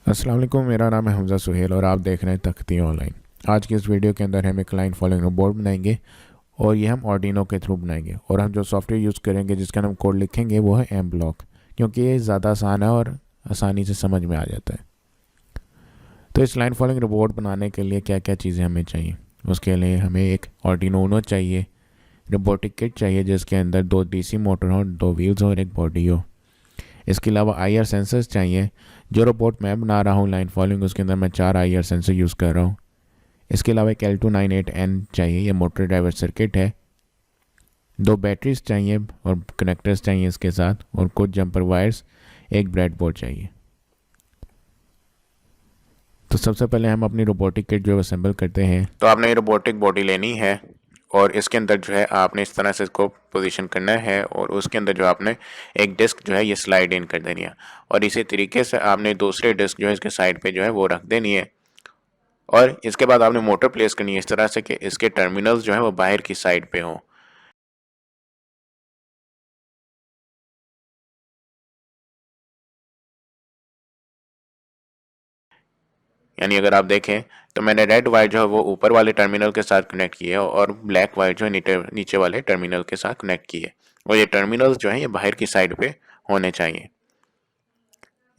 अस्सलाम वालेकुम, मेरा नाम है हमज़ा सुहेल और आप देख रहे हैं तख्ती ऑनलाइन। आज की इस वीडियो के अंदर हम एक लाइन फॉलोइंग रोबोट बनाएंगे और ये हम आर्डिनो के थ्रू बनाएंगे। और हम जो सॉफ्टवेयर यूज़ करेंगे जिसका हम कोड लिखेंगे वो है एम ब्लॉक, क्योंकि ये ज़्यादा आसान है और आसानी से समझ में आ जाता है। तो इस लाइन फॉलोइंग रोबोट बनाने के लिए क्या क्या चीज़ें हमें चाहिए, उसके लिए हमें एक आर्डिनो ऊनो चाहिए, रोबोटिक किट चाहिए जिसके अंदर 2 डीसी मोटर हो, 2 व्हील्स हो और एक बॉडी हो। इसके अलावा IR सेंसर्स चाहिए। जो रोबोट मैं बना रहा हूँ लाइन फॉलोइंग, उसके अंदर मैं 4 IR सेंसर यूज़ कर रहा हूँ। इसके अलावा एक L298N चाहिए, ये मोटर ड्राइवर सर्किट है। 2 बैटरीज चाहिए और कनेक्टर्स चाहिए इसके साथ, और कुछ जंपर वायर्स, एक ब्रेड बोर्ड चाहिए। तो सबसे पहले हम अपनी रोबोटिक किट जो है असेंबल करते हैं। तो आपने ये रोबोटिक बॉडी लेनी है और इसके अंदर जो है आपने इस तरह से इसको पोजीशन करना है, और उसके अंदर जो आपने एक डिस्क जो है ये स्लाइड इन कर देनी है, और इसी तरीके से आपने दूसरे डिस्क जो है इसके साइड पे जो है वो रख देनी है। और इसके बाद आपने मोटर प्लेस करनी है इस तरह से कि इसके टर्मिनल्स जो है वो बाहर की साइड पे हों। यानी अगर आप देखें तो मैंने रेड वायर जो है वो ऊपर वाले टर्मिनल के साथ कनेक्ट की है और ब्लैक वायर जो है नीचे वाले टर्मिनल के साथ कनेक्ट की है, और ये टर्मिनल्स जो है ये बाहर की साइड पे होने चाहिए।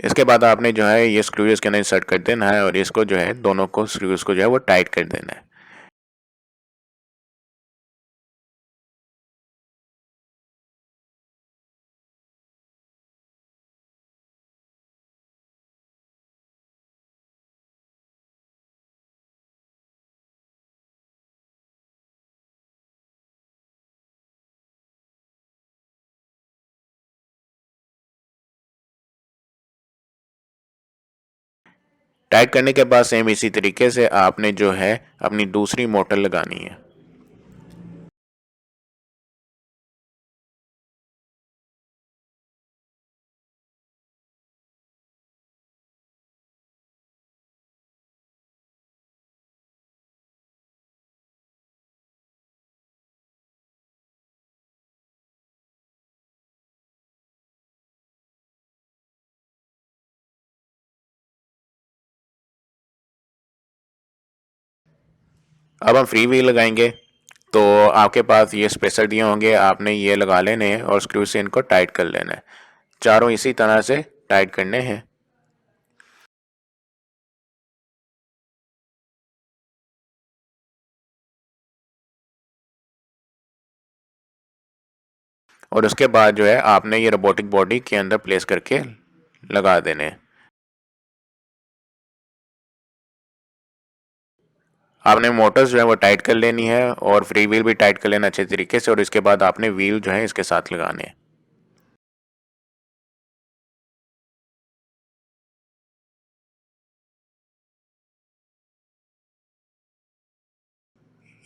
इसके बाद आपने जो है ये स्क्रू इसके अंदर इंसर्ट कर देना है, और इसको जो है दोनों को स्क्रूज को जो है वो टाइट कर देना है। टाइट करने के बाद सेम इसी तरीके से आपने जो है अपनी दूसरी मोटर लगानी है। अब हम फ्री व्हील लगाएंगे, तो आपके पास ये स्पेसर दिए होंगे, आपने ये लगा लेने हैं और स्क्रू से इनको टाइट कर लेना है। चारों इसी तरह से टाइट करने हैं। और उसके बाद जो है आपने ये रोबोटिक बॉडी के अंदर प्लेस करके लगा देने हैं। आपने मोटर्स जो है वो टाइट कर लेनी है और फ्री व्हील भी टाइट कर लेना अच्छे तरीके से, और इसके बाद आपने व्हील जो है इसके साथ लगाने हैं।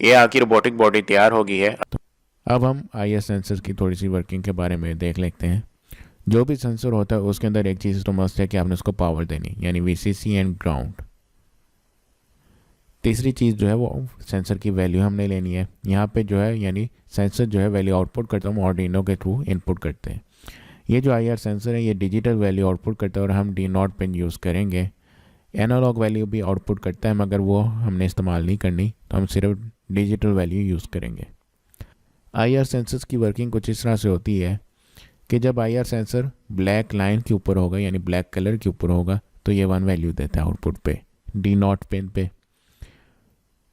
ये आपकी रोबोटिक बॉडी तैयार हो गई है। अब हम IR सेंसर की थोड़ी सी वर्किंग के बारे में देख लेते हैं। जो भी सेंसर होता है उसके अंदर एक चीज़ तो मस्ट है कि आपने उसको पावर देनी, यानी VCC एंड ग्राउंड। तीसरी चीज़ जो है वो सेंसर की वैल्यू हमने लेनी है। यहाँ पे जो है यानी सेंसर जो है वैल्यू आउटपुट करता है, हम आर्डिनो के थ्रू इनपुट करते हैं। ये जो IR सेंसर है ये डिजिटल वैल्यू आउटपुट करता है और हम D0 पिन यूज़ करेंगे। एनालॉग वैल्यू भी आउटपुट करता है, मगर वो हमने इस्तेमाल नहीं करनी, तो हम सिर्फ डिजिटल वैल्यू यूज़ करेंगे। IR सेंसर्स की वर्किंग कुछ इस तरह से होती है कि जब IR सेंसर ब्लैक लाइन के ऊपर होगा, यानी ब्लैक कलर के ऊपर होगा, तो ये 1 वैल्यू देता है आउटपुट पे D0 पिन पे।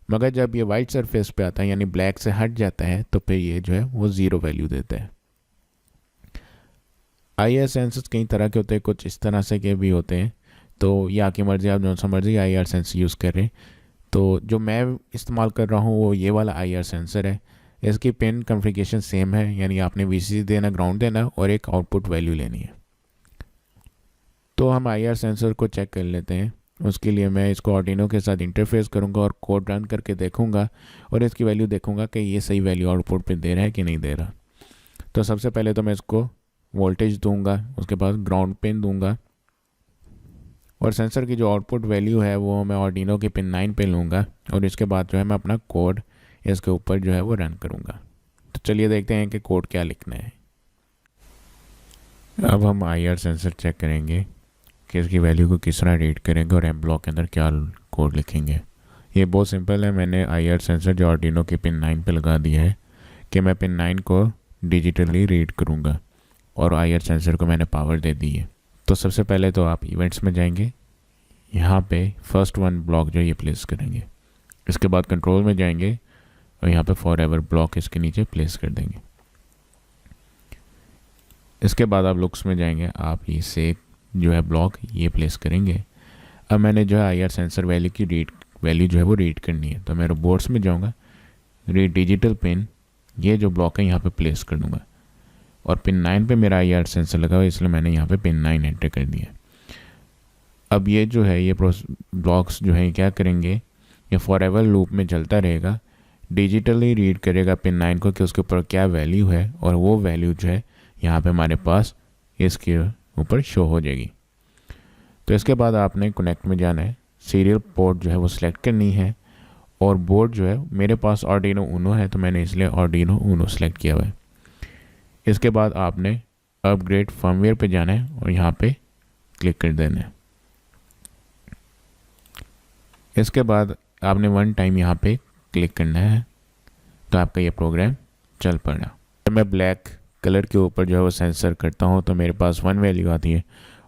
मगर जब ये वाइट सरफेस पे आता है यानी ब्लैक से हट जाता है, तो फिर ये जो है वो 0 वैल्यू देता है। IR सेंसर्स कई तरह के होते हैं, कुछ इस तरह से के भी होते हैं, तो ये आपकी मर्ज़ी, आप जो सा मर्ज़ी IR सेंसर यूज़ कर रहे हैं। तो जो मैं इस्तेमाल कर रहा हूँ वो ये वाला IR सेंसर है। इसकी पिन कॉन्फ़िगरेशन सेम है, यानी आपने VCC देना, ग्राउंड देना और एक आउटपुट वैल्यू लेनी है। तो हम IR सेंसर को चेक कर लेते हैं। उसके लिए मैं इसको आर्डिनो के साथ इंटरफेस करूंगा और कोड रन करके देखूंगा, और इसकी वैल्यू देखूंगा कि ये सही वैल्यू आउटपुट पे दे रहा है कि नहीं दे रहा। तो सबसे पहले तो मैं इसको वोल्टेज दूंगा, उसके बाद ग्राउंड पिन दूंगा, और सेंसर की जो आउटपुट वैल्यू है वो मैं आर्डिनो की पिन 9 पे लूँगा, और इसके बाद जो है मैं अपना कोड इसके ऊपर जो है वो रन करूँगा। तो चलिए देखते हैं कि कोड क्या लिखना है। अब हम IR सेंसर चेक करेंगे कि इसकी वैल्यू को किस तरह रीड करेंगे और एम ब्लॉक के अंदर क्या कोड लिखेंगे। ये बहुत सिंपल है। मैंने IR सेंसर जो आर्डिनो के पिन 9 पे लगा दिया है कि मैं पिन 9 को डिजिटली रीड करूँगा और IR सेंसर को मैंने पावर दे दी है। तो सबसे पहले तो आप इवेंट्स में जाएंगे, यहाँ पे फर्स्ट वन ब्लॉक जो ये प्लेस करेंगे। इसके बाद कंट्रोल में जाएंगे और यहाँ पे फॉरएवर ब्लॉक इसके नीचे प्लेस कर देंगे। इसके बाद आप लुक्स में जाएंगे, आप इसे जो है ब्लॉक ये प्लेस करेंगे। अब मैंने जो है IR सेंसर वैल्यू जो है वो रीड करनी है, तो मैं रोबोट्स में जाऊँगा, रीड डिजिटल पिन, ये जो ब्लॉक है यहाँ पे प्लेस कर दूँगा और पिन 9 पे मेरा IR सेंसर लगा हुआ है, इसलिए मैंने यहाँ पे पिन 9 एंटर कर दिया। अब ये जो है ये ब्लॉक्स जो है क्या करेंगे, ये फॉरएवर लूप में चलता रहेगा, डिजिटली रीड करेगा पिन 9 को कि उसके ऊपर क्या वैल्यू है और वो वैल्यू जो है यहाँ पे हमारे पास इसके ऊपर शो हो जाएगी। तो इसके बाद आपने कनेक्ट में जाना है, सीरियल पोर्ट जो है वो सिलेक्ट करनी है और बोर्ड जो है मेरे पास आर्डिनो ऊनो है तो मैंने इसलिए आर्डिनो ऊनो सेलेक्ट किया हुआ है। इसके बाद आपने अपग्रेड फर्मवेयर पे जाना है और यहाँ पे क्लिक कर देना है। इसके बाद आपने वन टाइम यहाँ पे क्लिक करना है तो आपका ये प्रोग्राम चल पड़ा। जब मैं ब्लैक कलर के ऊपर जो है वो सेंसर करता हूँ तो मेरे पास 1 वैल्यू आती है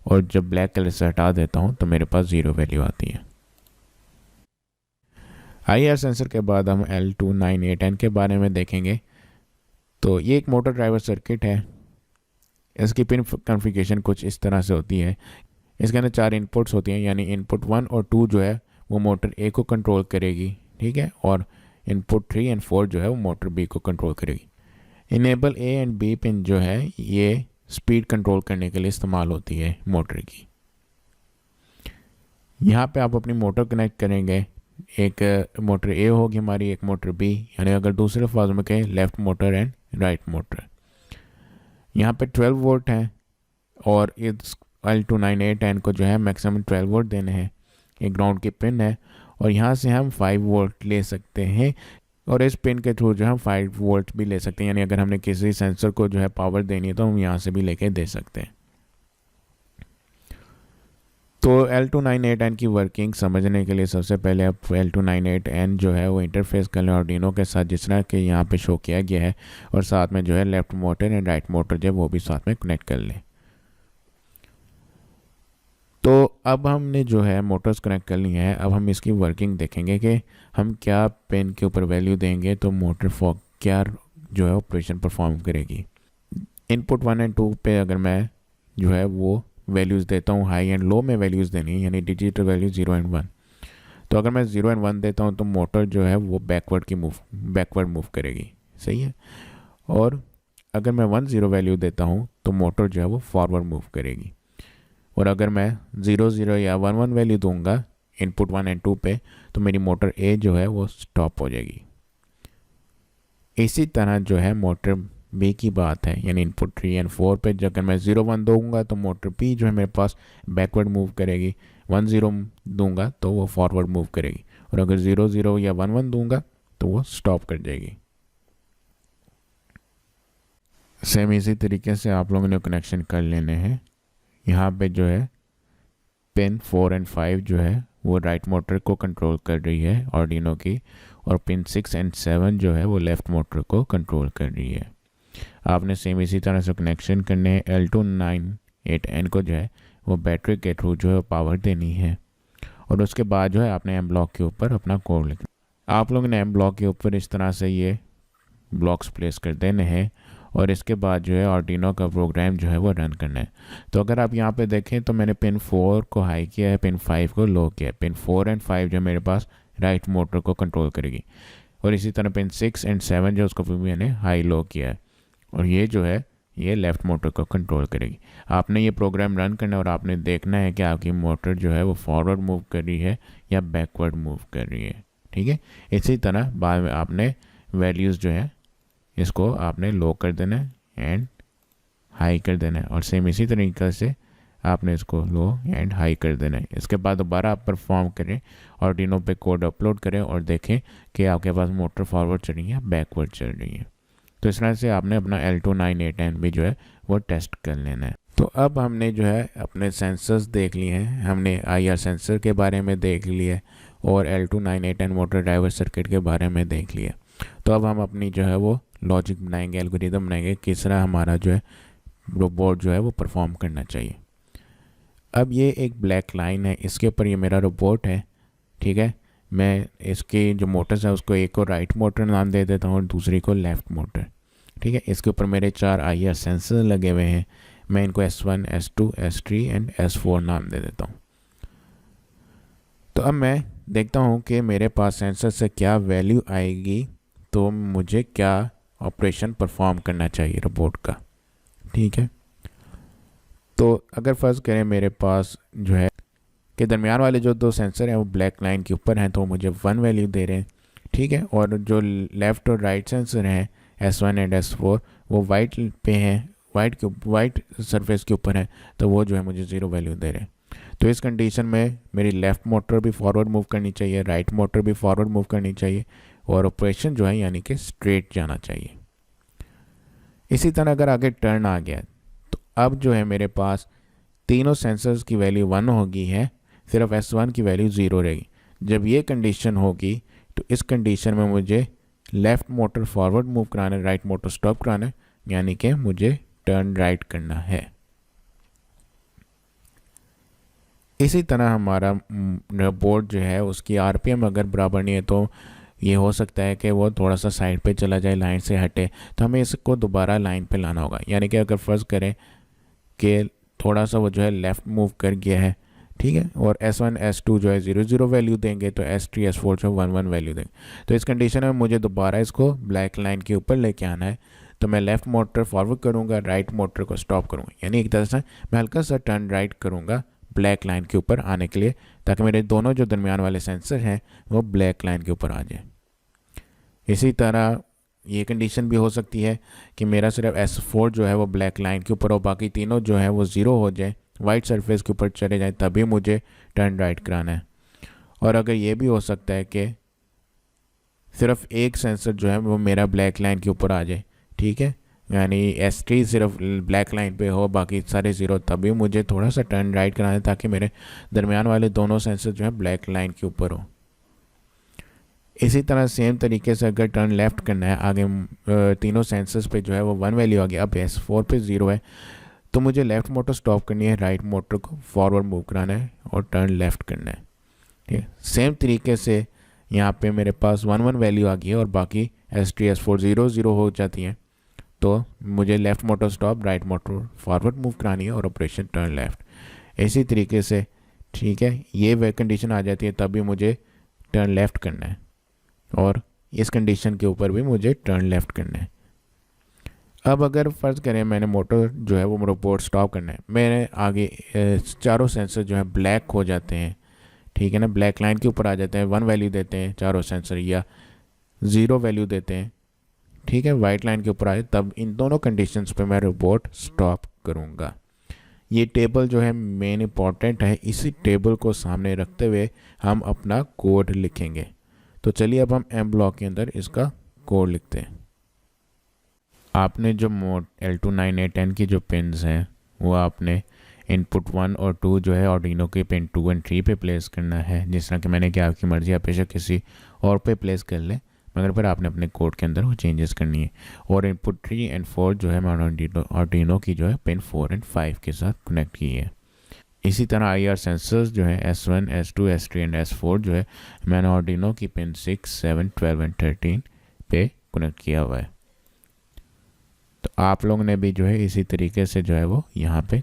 और जब ब्लैक कलर से हटा देता हूँ तो मेरे पास 0 वैल्यू आती है। IR सेंसर के बाद हम L298N के बारे में देखेंगे। तो ये एक मोटर ड्राइवर सर्किट है। इसकी पिन कॉन्फ़िगरेशन कुछ इस तरह से होती है। इसके अंदर 4 इनपुट्स होती हैं, यानी इनपुट 1 और 2 जो है वो मोटर A को कंट्रोल करेगी, ठीक है, और इनपुट 3 और 4 जो है वो मोटर B को कंट्रोल करेगी। Enable A and B pin जो है ये स्पीड कंट्रोल करने के लिए इस्तेमाल होती है मोटर की। यहाँ पे आप अपनी मोटर कनेक्ट करेंगे, एक मोटर A होगी हमारी, एक मोटर B, यानी अगर दूसरे अल्फाज में कहें left motor and right motor. यहाँ पे 12 वोल्ट हैं और इस L298N को जो है मैक्सिमम 12 वोल्ट देने हैं। एक ग्राउंड की पिन है और यहाँ से हम 5 वोल्ट ले सकते हैं और इस पिन के थ्रू जो है हम 5 वोल्ट भी ले सकते हैं, यानी अगर हमने किसी सेंसर को जो है पावर देनी है तो हम यहाँ से भी लेके दे सकते हैं। तो L298N की वर्किंग समझने के लिए सबसे पहले आप L298N जो है वो इंटरफेस कर लें आर्डिनो के साथ, जिस तरह के यहाँ पे शो किया गया है, और साथ में जो है left motor and right motor जो है वो भी साथ में कनेक्ट कर लें। तो अब हमने जो है मोटर्स कनेक्ट कर ली हैं। अब हम इसकी वर्किंग देखेंगे कि हम क्या पिन के ऊपर वैल्यू देंगे तो मोटर क्या जो है ऑपरेशन परफॉर्म करेगी। इनपुट 1 एंड 2 पे अगर मैं जो है वो वैल्यूज़ देता हूँ, हाई एंड लो में वैल्यूज़ देनी है, यानी डिजिटल वैल्यू 0 एंड 1। तो अगर मैं 0 एंड 1 देता हूँ तो मोटर जो है वो बैकवर्ड मूव करेगी, सही है। और अगर मैं 1 0 वैल्यू देता हूँ तो मोटर जो है वो फॉरवर्ड मूव करेगी। और अगर मैं 0 0 या 1 1 वैल्यू दूंगा इनपुट 1 एंड 2 पे तो मेरी मोटर A जो है वो स्टॉप हो जाएगी। इसी तरह जो है मोटर B की बात है, यानी इनपुट 3 एंड 4 पे अगर मैं 0 1 दूंगा तो मोटर B जो है मेरे पास बैकवर्ड मूव करेगी, 1 0 दूंगा तो वो फॉरवर्ड मूव करेगी, और अगर 0 0 या 1 1 दूंगा तो वो स्टॉप कर जाएगी। सेम इसी तरीके से आप लोगों ने कनेक्शन कर लेने हैं। यहाँ पे जो है पिन 4 एंड 5 जो है वो राइट मोटर को कंट्रोल कर रही है आर्डिनो की, और पिन 6 एंड 7 जो है वो लेफ़्ट मोटर को कंट्रोल कर रही है। आपने सेम इसी तरह से कनेक्शन करने हैं। L298N को जो है वो बैटरी के थ्रू जो है पावर देनी है, और उसके बाद जो है आपने एम ब्लॉक के ऊपर अपना कोड लिखना। आप लोगों ने एम ब्लॉक के ऊपर इस तरह से ये ब्लॉक्स प्लेस कर देने हैं, और इसके बाद जो है आर्डिनो का प्रोग्राम जो है वो रन करना है। तो अगर आप यहाँ पे देखें तो मैंने पिन 4 को हाई किया है, पिन 5 को लो किया है। पिन 4 एंड 5 जो मेरे पास राइट मोटर को कंट्रोल करेगी, और इसी तरह पिन 6 एंड 7 जो उसको भी मैंने हाई लो किया है, और ये जो है ये लेफ़्ट मोटर को कंट्रोल करेगी। आपने ये प्रोग्राम रन करना है और आपने देखना है कि आपकी मोटर जो है वो फॉरवर्ड मूव कर रही है या बैकवर्ड मूव कर रही है, ठीक है। इसी तरह बाद में आपने वैल्यूज़ जो है इसको आपने लो कर देना है एंड हाई कर देना है, और सेम इसी तरीके से आपने इसको लो एंड हाई कर देना है। इसके बाद दोबारा आप परफॉर्म करें, आर्डिनो पे कोड अपलोड करें और देखें कि आपके पास मोटर फॉरवर्ड चल रही है या बैकवर्ड चल रही है। तो इस तरह से आपने अपना L298N भी जो है वो टेस्ट कर लेना है। तो अब हमने जो है अपने सेंसर्स देख लिए हैं, हमने आईआर सेंसर के बारे में देख लिया और L298N मोटर ड्राइवर सर्किट के बारे में देख लिया। तो अब हम अपनी जो है वो लॉजिक बनाएंगे, एल्गोरिदम बनाएंगे, किस तरह हमारा जो है रोबोट जो है वो परफॉर्म करना चाहिए। अब ये एक ब्लैक लाइन है, इसके ऊपर ये मेरा रोबोट है, ठीक है। मैं इसकी जो मोटर्स है उसको एक को राइट मोटर नाम दे देता हूँ और दूसरी को लेफ़्ट मोटर, ठीक है। इसके ऊपर मेरे 4 आईआर सेंसर लगे हुए हैं, मैं इनको S1, S2, S3 and S4 नाम दे देता हूँ। तो अब मैं देखता हूँ कि मेरे पास सेंसर से क्या वैल्यू आएगी, तो मुझे क्या ऑपरेशन परफॉर्म करना चाहिए रोबोट का, ठीक है। तो अगर फ़र्ज़ करें मेरे पास जो है कि दरमियान वाले जो 2 सेंसर हैं वो ब्लैक लाइन के ऊपर हैं, तो मुझे 1 वैल्यू दे रहे हैं, ठीक है। और जो लेफ़्ट और राइट सेंसर हैं S1 एंड S4 वो वाइट पे हैं, वाइट सरफेस के ऊपर हैं, तो वो जो है मुझे 0 वैल्यू दे रहे हैं। तो इस कंडीशन में मेरी लेफ़्ट मोटर भी फॉरवर्ड मूव करनी चाहिए, राइट मोटर भी फॉरवर्ड मूव करनी चाहिए और ऑपरेशन जो है यानी कि स्ट्रेट जाना चाहिए। इसी तरह अगर आगे टर्न आ गया तो अब जो है मेरे पास तीनों सेंसर्स की वैल्यू 1 होगी है, सिर्फ S1 की वैल्यू 0 रहेगी। जब ये कंडीशन होगी तो इस कंडीशन में मुझे लेफ़्ट मोटर फॉरवर्ड मूव कराना है, राइट मोटर स्टॉप कराना है, यानी कि मुझे टर्न राइट करना है। इसी तरह हमारा बोर्ड जो है उसकी आरपीएम अगर बराबर नहीं है तो ये हो सकता है कि वो थोड़ा सा साइड पे चला जाए, लाइन से हटे, तो हमें इसको दोबारा लाइन पे लाना होगा। यानी कि अगर फ़र्ज़ करें कि थोड़ा सा वो जो है लेफ़्ट मूव कर गया है, ठीक है, और S1 S2 जो है 0 वैल्यू देंगे, तो S3 S4 जो 1 वैल्यू देंगे। तो इस कंडीशन में मुझे दोबारा इसको ब्लैक लाइन के ऊपर लेके आना है, तो मैं लेफ़्ट मोटर फॉरवर्ड करूँगा, राइट मोटर को स्टॉप करूँगा, यानी एक तरह से मैं हल्का सा टर्न राइट करूँगा ब्लैक लाइन के ऊपर आने के लिए, ताकि मेरे दोनों जो दरमियान वाले सेंसर हैं वो ब्लैक लाइन के ऊपर आ जाए। इसी तरह ये कंडीशन भी हो सकती है कि मेरा सिर्फ S4 जो है वो ब्लैक लाइन के ऊपर हो, बाकी तीनों जो है वो 0 हो जाए, वाइट सरफेस के ऊपर चले जाए, तभी मुझे टर्न राइट कराना है। और अगर ये भी हो सकता है कि सिर्फ एक सेंसर जो है वो मेरा ब्लैक लाइन के ऊपर आ जाए, ठीक है, यानी S3 सिर्फ ब्लैक लाइन पे हो, बाकी सारे 0, तभी मुझे थोड़ा सा टर्न राइट कराना है ताकि मेरे दरमियान वाले दोनों सेंसर जो है ब्लैक लाइन के ऊपर हो। इसी तरह सेम तरीके से अगर टर्न लेफ़्ट करना है, आगे तीनों सेंसर्स पे जो है वो 1 वैल्यू आ गई, अब S4 पे 0 है, तो मुझे लेफ़्ट मोटर स्टॉप करनी है, राइट मोटर को फॉरवर्ड मूव कराना है और टर्न लेफ़्ट करना है, ठीक है। सेम तरीके से यहाँ पे मेरे पास 1 वैल्यू आ गई है और बाकी S3 S4 0 हो जाती हैं, तो मुझे left motor stop, right motor forward move करानी है और ऑपरेशन टर्न लेफ़्ट। इसी तरीके से, ठीक है, ये वे कंडीशन आ जाती है, तभी मुझे टर्न लेफ़्ट करना है और इस कंडीशन के ऊपर भी मुझे टर्न लेफ़्ट करना है। अब अगर फ़र्ज़ करें मैंने मोटर जो है वो रोबोट स्टॉप करना है, मेरे आगे चारों सेंसर जो है ब्लैक हो जाते हैं, ठीक है ना, ब्लैक लाइन के ऊपर आ जाते हैं, 1 वैल्यू देते हैं चारों सेंसर या 0 वैल्यू देते हैं, ठीक है, वाइट लाइन के ऊपर आए, तब इन दोनों कंडीशंस पे मैं रोबोट स्टॉप करूँगा। ये टेबल जो है मेन इंपॉर्टेंट है, इसी टेबल को सामने रखते हुए हम अपना कोड लिखेंगे। तो चलिए अब हम एम ब्लॉक के अंदर इसका कोड लिखते हैं। आपने जो मोड L298N की जो पिन्स हैं वो आपने इनपुट 1 और 2 जो है आर्डिनो के पिन 2 एंड 3 पे प्लेस करना है, जिस तरह कि मैंने किया, आपकी मर्ज़ी, आप बेशक किसी और पे प्लेस कर लें, मगर फिर आपने अपने कोड के अंदर वो चेंजेस करनी है। और इनपुट 3 एंड 4 जो है मैंने आर्डिनो की जो है पिन 4 एंड 5 के साथ कनेक्ट की है। इसी तरह IR सेंसर्स जो है S1 S2 S3 and S4 जो है मैंने आर्डिनो की पिन 6 7 12 एंड 13 पे कनेक्ट किया हुआ है। तो आप लोगों ने भी जो है इसी तरीके से जो है वो यहाँ पे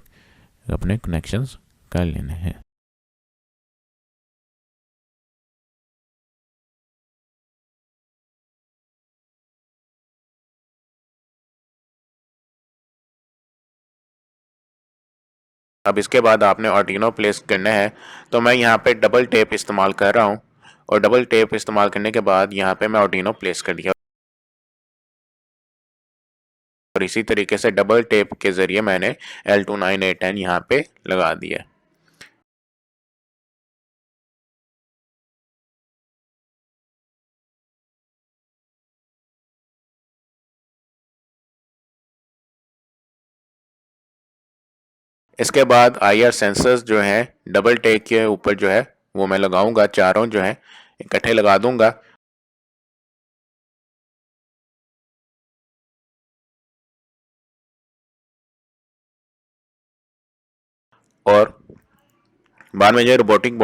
अपने कनेक्शंस कर लेने हैं। अब इसके बाद आपने आर्डिनो प्लेस करना है, तो मैं यहाँ पे डबल टेप इस्तेमाल कर रहा हूँ और डबल टेप इस्तेमाल करने के बाद यहाँ पे मैं आर्डिनो प्लेस कर दिया और इसी तरीके से डबल टेप के ज़रिए मैंने L298N यहाँ पे लगा दिया। इसके बाद IR सेंसर्स जो हैं डबल टेक के ऊपर जो है वो मैं लगाऊंगा, चारों जो है इकट्ठे लगा दूंगा। और बाद में जो रोबोटिक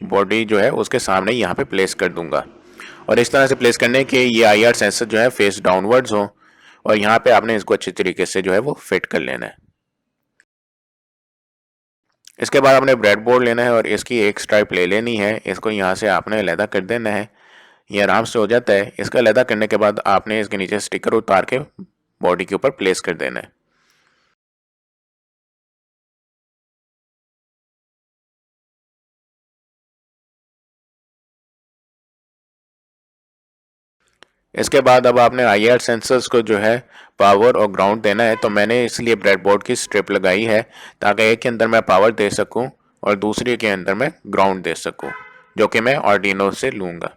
बॉडी जो है उसके सामने यहाँ पे प्लेस कर दूंगा। और इस तरह से प्लेस करने के ये IR सेंसर जो है फेस डाउनवर्ड्स हो, और यहाँ पे आपने इसको अच्छी तरीके से जो है वो फिट कर लेना है। इसके बाद आपने ब्रेड बोर्ड लेना है और इसकी एक स्ट्राइप ले लेनी है। इसको यहाँ से आपने अलहदा कर देना है, ये आराम से हो जाता है। इसका अलहदा करने के बाद आपने इसके नीचे स्टिकर उतार के बॉडी के ऊपर प्लेस कर देना है। इसके बाद अब आपने IR सेंसर्स को जो है पावर और ग्राउंड देना है। तो मैंने इसलिए ब्रेडबोर्ड की स्ट्रिप लगाई है ताकि एक के अंदर मैं पावर दे सकूं और दूसरे के अंदर मैं ग्राउंड दे सकूं, जो कि मैं आर्डिनो से लूँगा।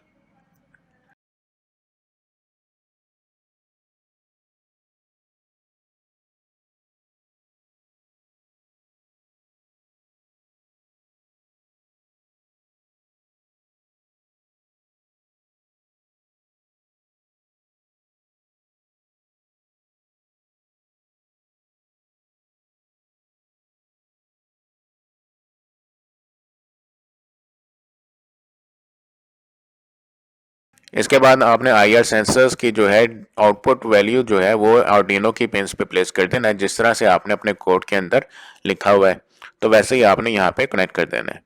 इसके बाद आपने IR सेंसर्स की जो है आउटपुट वैल्यू जो है वो आर्डिनो की पिंस पे प्लेस कर देना है, जिस तरह से आपने अपने कोड के अंदर लिखा हुआ है। तो वैसे ही आपने यहाँ पे कनेक्ट कर देना है।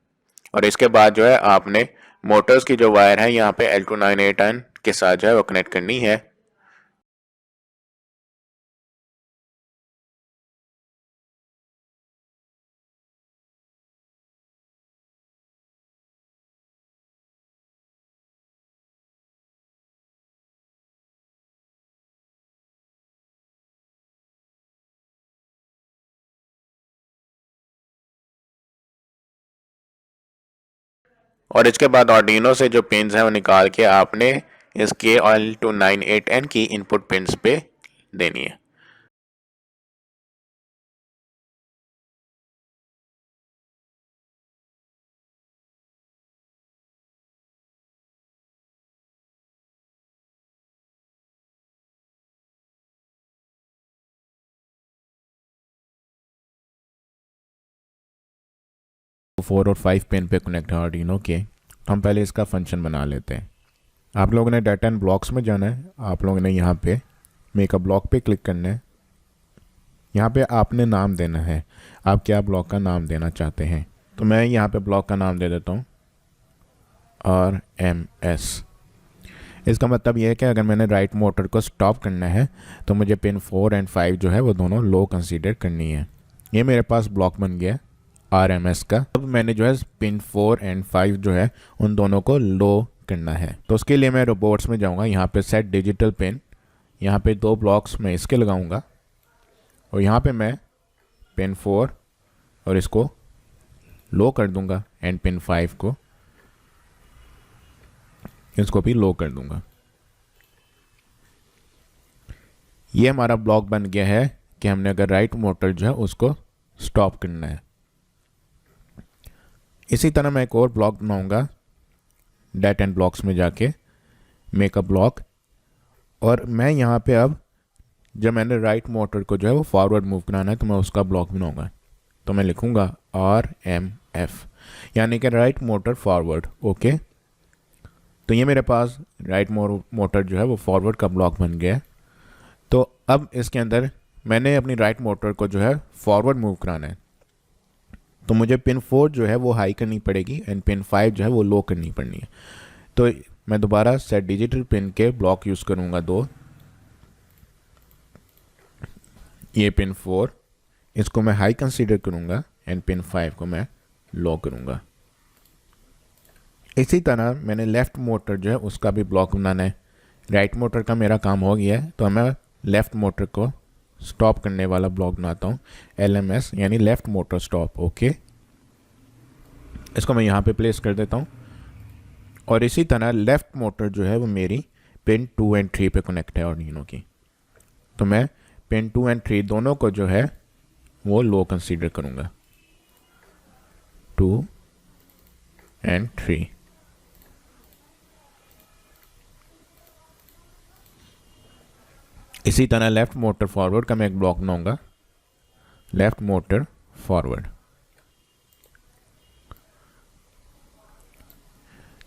और इसके बाद जो है आपने मोटर्स की जो वायर है यहाँ पे L298N के साथ जो है वो कनेक्ट करनी है। और इसके बाद आर्डिनो से जो पिंस हैं वो निकाल के आपने इसके L298N की इनपुट पिंस पे देनी है। तो 4 और 5 पिन पे कनेक्ट है आर्डिनो के। हम पहले इसका फंक्शन बना लेते हैं। आप लोगों ने डाटा एंड ब्लॉक्स में जाना है। आप लोगों ने यहाँ पे मेक अ ब्लॉक पे क्लिक करना है। यहाँ पे आपने नाम देना है, आप क्या ब्लॉक का नाम देना चाहते हैं। तो मैं यहाँ पे ब्लॉक का नाम दे देता हूँ RMS। इसका मतलब ये है कि अगर मैंने राइट मोटर को स्टॉप करना है तो मुझे पिन 4 एंड 5 जो है वो दोनों लो कंसीडर करनी है। ये मेरे पास ब्लॉक बन गया RMS का। अब मैंने जो है पिन 4 एंड 5 जो है उन दोनों को लो करना है। तो उसके लिए मैं रोबोट्स में जाऊंगा, यहाँ पे सेट डिजिटल पिन, यहाँ पे 2 ब्लॉक्स मैं इसके लगाऊंगा और यहाँ पे मैं पिन 4 और इसको लो कर दूंगा एंड पिन 5 को इसको भी लो कर दूंगा। ये हमारा ब्लॉक बन गया है कि हमने अगर राइट मोटर जो है उसको स्टॉप करना है। इसी तरह मैं एक और ब्लॉक बनाऊंगा डेट एंड ब्लॉक्स में जाके मेक अ ब्लॉक, और मैं यहाँ पे अब जब मैंने राइट मोटर को जो है वो फॉरवर्ड मूव कराना है तो मैं उसका ब्लॉक बनाऊंगा। तो मैं लिखूंगा RMF यानी कि राइट मोटर फॉरवर्ड। ओके, तो ये मेरे पास राइट मोटर जो है वो फॉरवर्ड का ब्लॉक बन गया है। तो अब इसके अंदर मैंने अपनी राइट मोटर को जो है फॉरवर्ड मूव कराना है, तो मुझे पिन 4 जो है वो हाई करनी पड़ेगी एंड पिन 5 जो है वो लो करनी पड़नी है। तो मैं दोबारा सेट डिजिटल पिन के ब्लॉक यूज़ करूँगा 2। ये पिन 4 इसको मैं हाई कंसीडर करूँगा एंड पिन 5 को मैं लो करूँगा। इसी तरह मैंने लेफ़्ट मोटर जो है उसका भी ब्लॉक बनाना है। राइट मोटर का मेरा काम हो गया है तो मैं लेफ़्ट मोटर को स्टॉप करने वाला ब्लॉक बनाता हूँ LMS यानी लेफ़्ट मोटर स्टॉप। ओके, इसको मैं यहाँ पे प्लेस कर देता हूँ। और इसी तरह लेफ़्ट मोटर जो है वो मेरी पिन 2 एंड 3 पे कनेक्ट है आर्डिनो की। तो मैं पिन 2 एंड 3 दोनों को जो है वो लो कंसीडर करूँगा, 2 and 3। इसी तरह लेफ्ट मोटर फॉरवर्ड का मैं एक ब्लॉक बनाऊंगा, लेफ्ट मोटर फॉरवर्ड।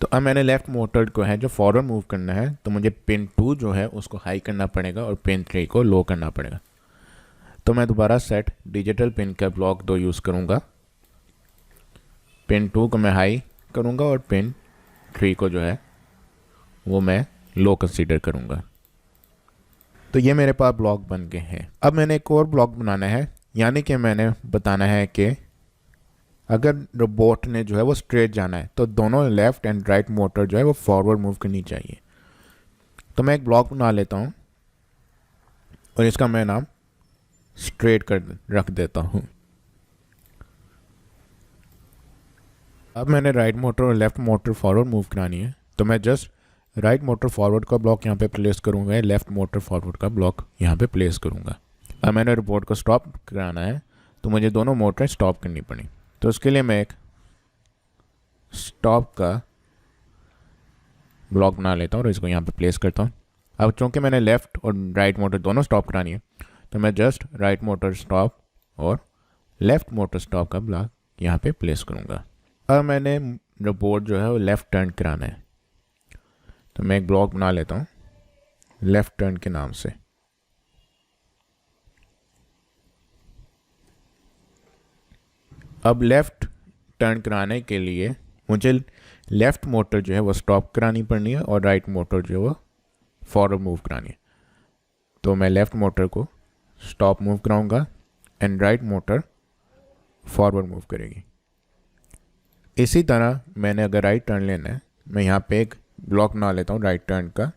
तो अब मैंने लेफ्ट मोटर को है जो फॉरवर्ड मूव करना है, तो मुझे पिन 2 जो है उसको हाई करना पड़ेगा और पिन 3 को लो करना पड़ेगा। तो मैं दोबारा सेट डिजिटल पिन का ब्लॉक 2 यूज़ करूँगा, पिन 2 को मैं हाई करूँगा और पिन 3 को जो है वो मैं लो कंसीडर करूँगा। तो ये मेरे पास ब्लॉक बन गए हैं। अब मैंने एक और ब्लॉक बनाना है, यानी कि मैंने बताना है कि अगर रोबोट ने जो है वो स्ट्रेट जाना है तो दोनों लेफ़्ट एंड राइट मोटर जो है वो फॉरवर्ड मूव करनी चाहिए। तो मैं एक ब्लॉक बना लेता हूँ और इसका मैं नाम स्ट्रेट कर रख देता हूँ। अब मैंने राइट मोटर और लेफ़्ट मोटर फॉरवर्ड मूव करानी है, तो मैं जस्ट राइट मोटर फॉरवर्ड का ब्लॉक यहाँ पे प्लेस करूँगा, लेफ़्ट मोटर फॉरवर्ड का ब्लॉक यहाँ पे प्लेस करूँगा। अब मैंने रोबोट को स्टॉप कराना है, तो मुझे दोनों मोटरें स्टॉप करनी पड़ी। तो उसके लिए मैं एक स्टॉप का ब्लॉक बना लेता हूँ और इसको यहाँ पे प्लेस करता हूँ। अब चूँकि मैंने लेफ़्ट और राइट मोटर दोनों स्टॉप करानी है, तो मैं जस्ट राइट मोटर स्टॉप और लेफ़्ट मोटर स्टॉप का ब्लॉक यहाँ पे प्लेस करूँगा। अब मैंने रोबोट जो है वो लेफ़्ट टर्न कराना है, तो मैं एक ब्लॉक बना लेता हूँ लेफ़्ट टर्न के नाम से। अब लेफ़्ट टर्न कराने के लिए मुझे लेफ़्ट मोटर जो है वो स्टॉप करानी पड़नी है और राइट मोटर जो है वो फॉरवर्ड मूव करानी है। तो मैं लेफ़्ट मोटर को स्टॉप मूव कराऊंगा and right motor forward move करेगी। इसी तरह मैंने अगर राइट टर्न लेना है, मैं यहाँ पे एक ब्लॉक बना लेता हूँ राइट टर्न का,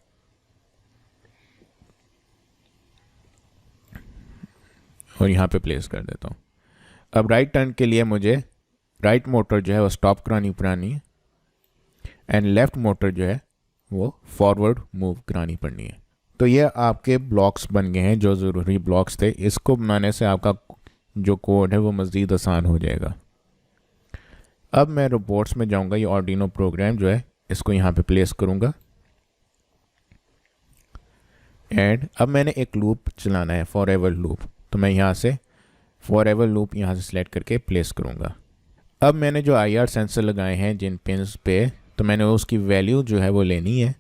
और यहाँ पे प्लेस कर देता हूँ। अब राइट टर्न के लिए मुझे राइट मोटर जो है वो स्टॉप करानी पड़नी है एंड लेफ़्ट मोटर जो है वो फॉरवर्ड मूव करानी पड़नी है। तो ये आपके ब्लॉक्स बन गए हैं जो ज़रूरी ब्लॉक्स थे। इसको बनाने से आपका जो कोड है वो मज़ीद आसान हो जाएगा। अब मैं रोबोट्स में जाऊंगा, ये आर्डिनो प्रोग्राम जो है इसको यहाँ पे प्लेस करूँगा एंड अब मैंने एक लूप चलाना है, फॉर एवर लूप। तो मैं यहाँ से फॉर एवर लूप यहाँ से सिलेक्ट करके प्लेस करूँगा। अब मैंने जो IR सेंसर लगाए हैं जिन पिन्स पे, तो मैंने उसकी वैल्यू जो है वो लेनी है।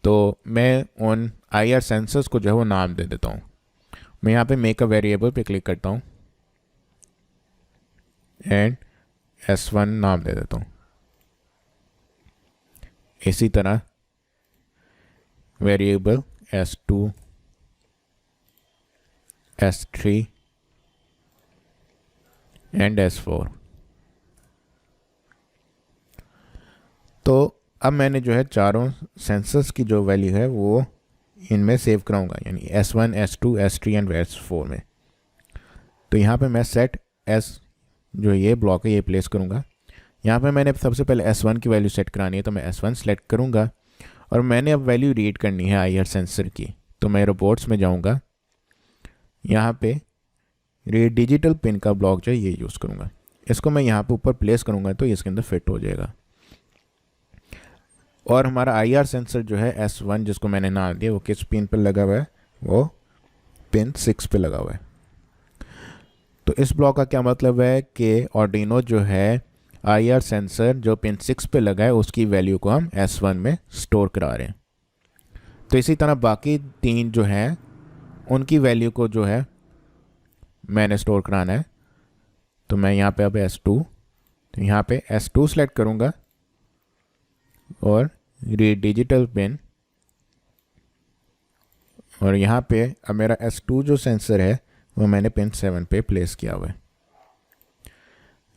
तो मैं उन IR सेंसर्स को जो है वो नाम दे देता हूँ। मैं यहाँ पे मेक अ वेरिएबल पे क्लिक करता हूँ एंड S1 नाम दे देता हूँ। इसी तरह variable S2, S3 and S4। तो अब मैंने जो है चारों सेंसर्स की जो वैल्यू है वो इनमें सेव कराऊंगा, यानी S1, S2, S3 and S4 में। तो यहाँ पे मैं सेट S जो ये ब्लॉक है ये प्लेस करूँगा। यहाँ पे मैंने सबसे पहले S1 की वैल्यू सेट करानी है, तो मैं S1 सेलेक्ट करूँगा और मैंने अब वैल्यू रीड करनी है IR सेंसर की। तो मैं रोबोट्स में जाऊँगा, यहाँ पे रीड डिजिटल पिन का ब्लॉक जो है ये यूज़ करूँगा। इसको मैं यहाँ पे ऊपर प्लेस करूँगा तो इसके अंदर फिट हो जाएगा। और हमारा IR सेंसर जो है S1 जिसको मैंने नाम दिया वो किस पिन पर लगा हुआ है, वो पिन 6 पे लगा हुआ है। तो इस ब्लॉक का क्या मतलब है कि आर्डिनो जो है IR सेंसर जो पिन 6 पे लगा है उसकी वैल्यू को हम S1 में स्टोर करा रहे हैं। तो इसी तरह बाकी 3 जो हैं उनकी वैल्यू को जो है मैंने स्टोर कराना है। तो मैं यहाँ पे अब S2, तो यहाँ पे S2 सेलेक्ट करूँगा और रीड डिजिटल पिन, और यहाँ पे अब मेरा S2 जो सेंसर है वो मैंने पिन 7 पे प्लेस किया हुआ है।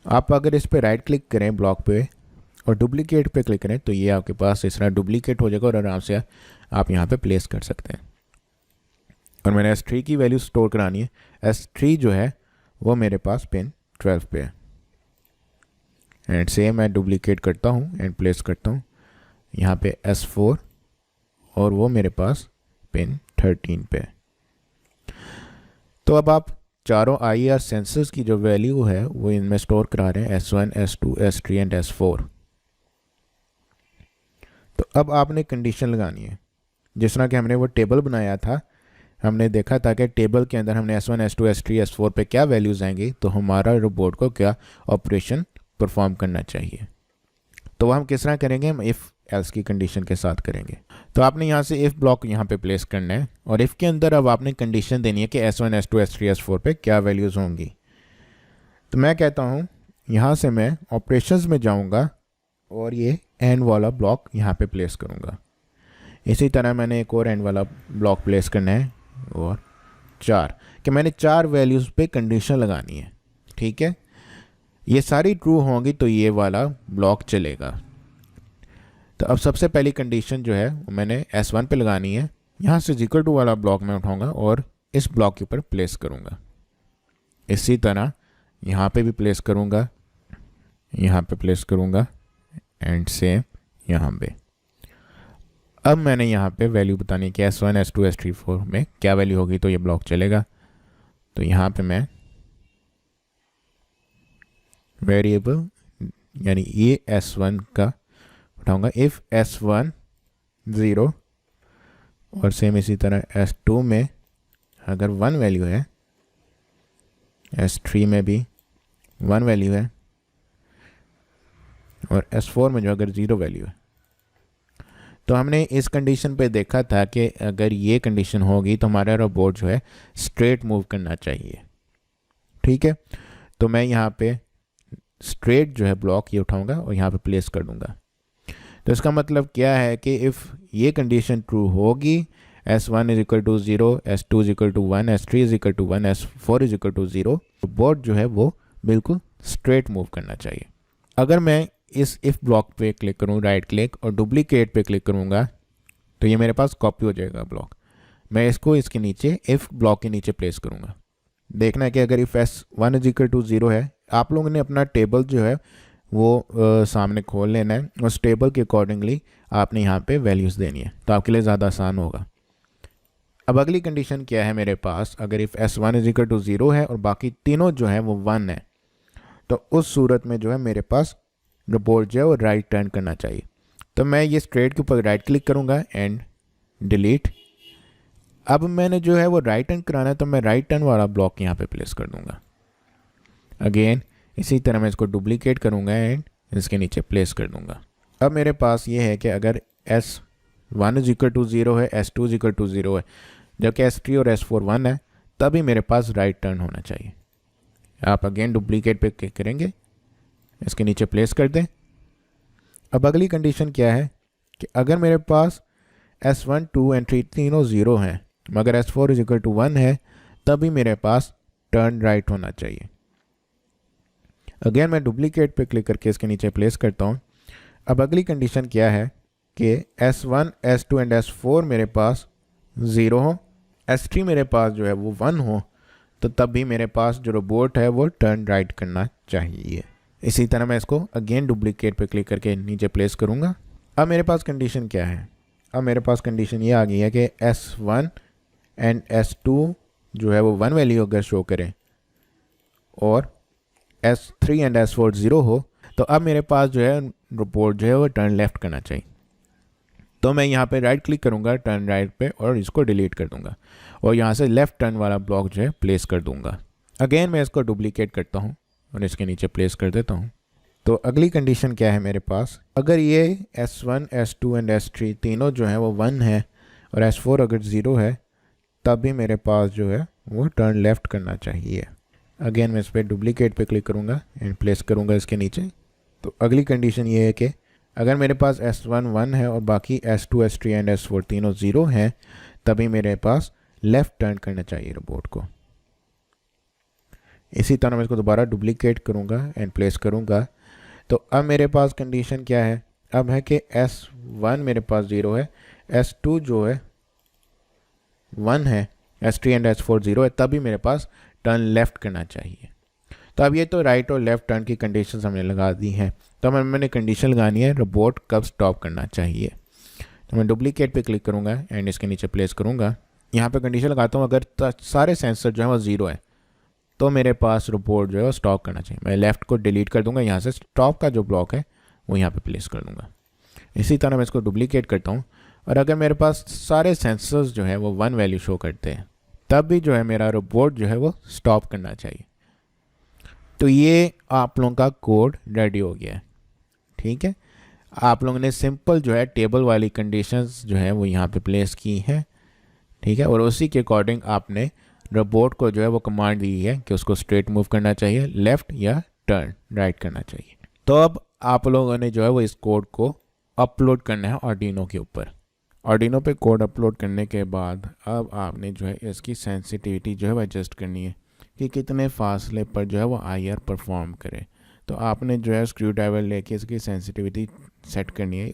आप अगर इस पे राइट क्लिक करें ब्लॉक पे और डुप्लीकेट पे क्लिक करें तो ये आपके पास इस तरह डुप्लीकेट हो जाएगा और आराम से आप यहाँ पे प्लेस कर सकते हैं। और मैंने S3 की वैल्यू स्टोर करानी है। S3 जो है वो मेरे पास पिन 12 पे है एंड सेम मैं डुप्लीकेट करता हूँ एंड प्लेस करता हूँ यहाँ पे S4 और वो मेरे पास पिन 13 पे है। तो अब आप चारों IR सेंसर्स की जो वैल्यू है वो इनमें स्टोर करा रहे हैं S1, S2, S3 and S4। तो अब आपने कंडीशन लगानी है। जिस तरह कि हमने वो टेबल बनाया था, हमने देखा था कि टेबल के अंदर हमने S1, S2, S3, S4 पे क्या वैल्यूज़ आएंगी तो हमारा रोबोट को क्या ऑपरेशन परफॉर्म करना चाहिए। तो वह हम किस तरह करेंगे, हम इफ़ एल्स की कंडीशन के साथ करेंगे। तो आपने यहाँ से इफ़ ब्लॉक यहाँ पे प्लेस करना है और इफ़ के अंदर अब आपने कंडीशन देनी है कि S1, S2, S3, S4 पे क्या वैल्यूज़ होंगी। तो मैं कहता हूँ यहाँ से मैं ऑपरेशंस में जाऊँगा और ये एंड वाला ब्लॉक यहाँ पे प्लेस करूँगा। इसी तरह मैंने एक और एंड वाला ब्लॉक प्लेस करना है और 4 कि मैंने 4 वैल्यूज़ पे कंडीशन लगानी है। ठीक है, ये सारी ट्रू होंगी तो ये वाला ब्लॉक चलेगा। तो अब सबसे पहली कंडीशन जो है वो मैंने S1 पे लगानी है। यहाँ से इक्वल टू वाला ब्लॉक मैं उठाऊंगा और इस ब्लॉक के ऊपर प्लेस करूँगा। इसी तरह यहाँ पे भी प्लेस करूँगा, यहाँ पे प्लेस करूँगा एंड सेम यहाँ पे। अब मैंने यहाँ पे वैल्यू बतानी है कि S1, S2, S3, S4 में क्या वैल्यू होगी तो ये ब्लॉक चलेगा। तो यहाँ पे मैं वेरिएबल यानी ये S1 का उठाऊंगा इफ़ S1 0 और सेम इसी तरह S2 में अगर 1 वैल्यू है, S3 में भी 1 वैल्यू है और S4 में जो अगर 0 वैल्यू है। तो हमने इस कंडीशन पे देखा था कि अगर ये कंडीशन होगी तो हमारा रोबोट जो है स्ट्रेट मूव करना चाहिए। ठीक है, तो मैं यहाँ पे स्ट्रेट जो है ब्लॉक ये उठाऊंगा और यहाँ पे प्लेस कर दूंगा। तो इसका मतलब क्या है कि इफ़ ये कंडीशन ट्रू होगी S1 is equal to 0, S2 is equal to 1, S3 is equal to 1, S4 is equal to 0, robot जो है वो बिल्कुल स्ट्रेट मूव करना चाहिए। अगर मैं इस इफ़ ब्लॉक पे क्लिक करूँ, राइट क्लिक और डुप्लीकेट पे क्लिक करूँगा तो ये मेरे पास कॉपी हो जाएगा ब्लॉक। मैं इसको इसके नीचे इफ़ ब्लॉक के नीचे प्लेस करूँगा। देखना है कि अगर if S1 is equal to 0 है, आप लोगों ने अपना टेबल जो है वो सामने खोल लेना है। उस टेबल के अकॉर्डिंगली आपने यहाँ पे वैल्यूज़ देनी है तो आपके लिए ज़्यादा आसान होगा। अब अगली कंडीशन क्या है मेरे पास, अगर if S1 is equal to 0 है और बाकी तीनों जो है वो 1 है तो उस सूरत में जो है मेरे पास रोबोट जो है वो राइट टर्न करना चाहिए। तो मैं ये स्ट्रेट के ऊपर राइट क्लिक करूँगा एंड डिलीट। अब मैंने जो है वो राइट टर्न कराना है तो मैं राइट टर्न वाला ब्लॉक यहाँ पे प्लेस कर दूँगा। अगेन इसी तरह मैं इसको डुप्लीकेट करूँगा एंड इसके नीचे प्लेस कर दूँगा। अब मेरे पास ये है कि अगर S1 इज इक्वल टू 0 है, S2 इज इक्वल टू 0 है, जबकि S3 और S4 1 है, तभी मेरे पास राइट टर्न होना चाहिए। आप अगेन डुप्लीकेट पे क्लिक करेंगे, इसके नीचे प्लेस कर दें। अब अगली कंडीशन क्या है कि अगर मेरे पास S1, 2 एंड 3 तीनों 0 हैं मगर S4 इज इक्वल टू 1 है, तभी मेरे पास टर्न राइट होना चाहिए। अगेन मैं डुप्लीकेट पे क्लिक करके इसके नीचे प्लेस करता हूँ। अब अगली कंडीशन क्या है कि S1, S2 एंड S4 मेरे पास 0 हो, S3 मेरे पास जो है वो 1 हो, तो तब भी मेरे पास जो रोबोट है वो टर्न राइट करना चाहिए। इसी तरह मैं इसको अगेन डुप्लीकेट पे क्लिक करके नीचे प्लेस करूँगा। अब मेरे पास कंडीशन क्या है, अब मेरे पास कंडीशन ये आ गई है कि S1 एंड S2 जो है वो 1 वैल्यू अगर शो करें और S3 एंड S4 0 हो, तो अब मेरे पास जो है रोबोट जो है वो टर्न लेफ्ट करना चाहिए। तो मैं यहाँ पे राइट क्लिक करूँगा टर्न राइट पे और इसको डिलीट कर दूँगा और यहाँ से लेफ़्ट टर्न वाला ब्लॉक जो है प्लेस कर दूँगा। अगेन मैं इसको डुप्लीकेट करता हूँ और इसके नीचे प्लेस कर देता हूँ। तो अगली कंडीशन क्या है मेरे पास, अगर ये S1, S2 एंड S3 तीनों जो हैं वो 1 है और S4 अगर 0 है, तब भी मेरे पास जो है वो टर्न लेफ़्ट करना चाहिए। अगेन मैं इस पर डुप्लीकेट पे क्लिक करूँगा एंड प्लेस करूँगा इसके नीचे। तो अगली कंडीशन ये है कि अगर मेरे पास S1 1 है और बाकी S2, S3 एंड S4 तीनों 0 हैं, तभी मेरे पास लेफ़्ट टर्न करना चाहिए रोबोट को। इसी तरह मैं इसको दोबारा डुप्लीकेट करूँगा एंड प्लेस करूँगा। तो अब मेरे पास कंडीशन क्या है, अब है कि S1 मेरे पास 0 है, S2 जो है 1 है, S3 एंड S4 0 है, तभी मेरे पास टर्न लेफ़्ट करना चाहिए। तो अब ये तो राइट और लेफ़्ट टर्न की कंडीशन हमने लगा दी हैं। तो अब मैंने कंडीशन लगानी है रोबोट कब स्टॉप करना चाहिए। तो मैं डुप्लीकेट पे क्लिक करूँगा एंड इसके नीचे प्लेस करूँगा। यहाँ पे कंडीशन लगाता हूँ अगर सारे सेंसर जो है वो 0 है, तो मेरे पास रोबोट जो है वो स्टॉप करना चाहिए। मैं लेफ़्ट को डिलीट कर दूंगा, यहाँ से स्टॉप का जो ब्लॉक है वो यहाँ पे प्लेस कर दूंगा। इसी तरह मैं इसको डुप्लीकेट करता हूँ, और अगर मेरे पास सारे सेंसर्स जो है वो 1 वैल्यू शो करते हैं, तब भी जो है मेरा रोबोट जो है वो स्टॉप करना चाहिए। तो ये आप लोगों का कोड रेडी हो गया है। ठीक है, आप लोगों ने सिंपल जो है टेबल वाली कंडीशंस जो है वो यहाँ पे प्लेस की है। ठीक है, और उसी के अकॉर्डिंग आपने रोबोट को जो है वो कमांड दी है कि उसको स्ट्रेट मूव करना चाहिए, लेफ़्ट या टर्न राइट करना चाहिए। तो अब आप लोगों ने जो है वो इस कोड को अपलोड करना है आर्डिनो के ऊपर। आर्डिनो पे कोड अपलोड करने के बाद अब आपने जो है इसकी सेंसिटिविटी जो है वो एडजस्ट करनी है कि कितने फासले पर जो है वो IR परफॉर्म करे। तो आपने जो है स्क्रू ड्राइवर लेके इसकी सेंसिटिविटी सेट करनी है।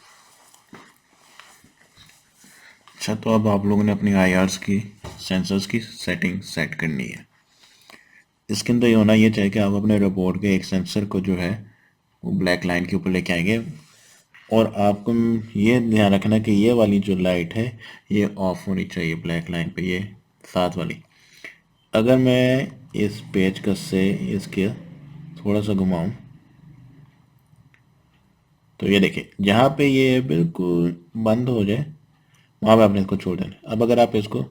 अच्छा, तो अब आप लोगों ने अपनी IRs की सेंसर्स की सेटिंग सेट करनी है। इसके अंदर ये होना ये चाहिए कि आप अपने रोबोट के एक सेंसर को जो है वो ब्लैक लाइन के ऊपर लेके आएंगे, और आपको ये ध्यान रखना कि ये वाली जो लाइट है ये ऑफ होनी चाहिए ब्लैक लाइन पे, ये साथ वाली। अगर मैं इस पेचकस से इसके थोड़ा सा घुमाऊं तो ये देखिए, जहाँ पे ये बिल्कुल बंद हो जाए वहाँ पे आपने इसको छोड़ देना। अब अगर आप इसको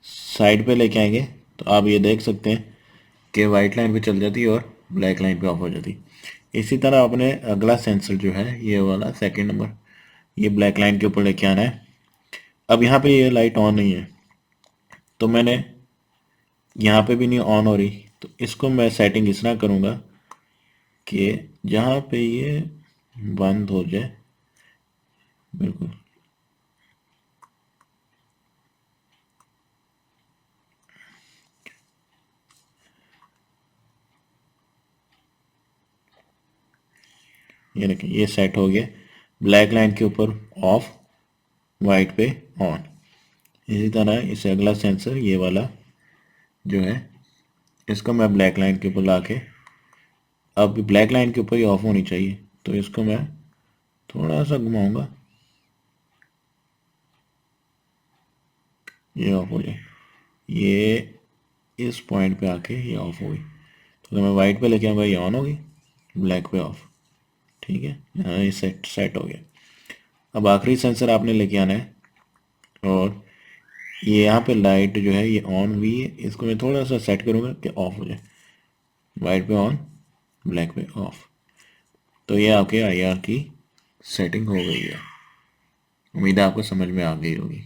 साइड पे लेके आएंगे तो आप ये देख सकते हैं कि वाइट लाइन पे चल जाती है और ब्लैक लाइन पे ऑफ हो जाती है। इसी तरह अपने अगला सेंसर जो है ये वाला सेकंड नंबर, ये ब्लैक लाइन के ऊपर लेके आना है। अब यहाँ पे ये लाइट ऑन नहीं है, तो मैंने यहाँ पे भी नहीं ऑन हो रही, तो इसको मैं सेटिंग इस तरह करूँगा कि जहाँ पे ये बंद हो जाए बिल्कुल, ये देखिए ये सेट हो गया, ब्लैक लाइन के ऊपर ऑफ, वाइट पे ऑन। इसी तरह इसे अगला सेंसर ये वाला जो है इसको मैं ब्लैक लाइन के ऊपर ला के, अब ब्लैक लाइन के ऊपर ही ऑफ होनी चाहिए, तो इसको मैं थोड़ा सा घुमाऊंगा, ये ऑफ हो जाए, ये इस पॉइंट पे आके ये ऑफ हो गई। तो अगर मैं वाइट पे लेके आऊँगा ये ऑन होगी, ब्लैक पे ऑफ। ठीक है, यहाँ ये सेट हो गया। अब आखिरी सेंसर आपने लेके आना है, और ये यहाँ पे लाइट जो है ये ऑन हुई है, इसको मैं थोड़ा सा सेट करूँगा कि ऑफ हो जाए, वाइट पे ऑन, ब्लैक पे ऑफ। तो ये आपके IR की सेटिंग हो गई है। उम्मीद है आपको समझ में आ गई होगी।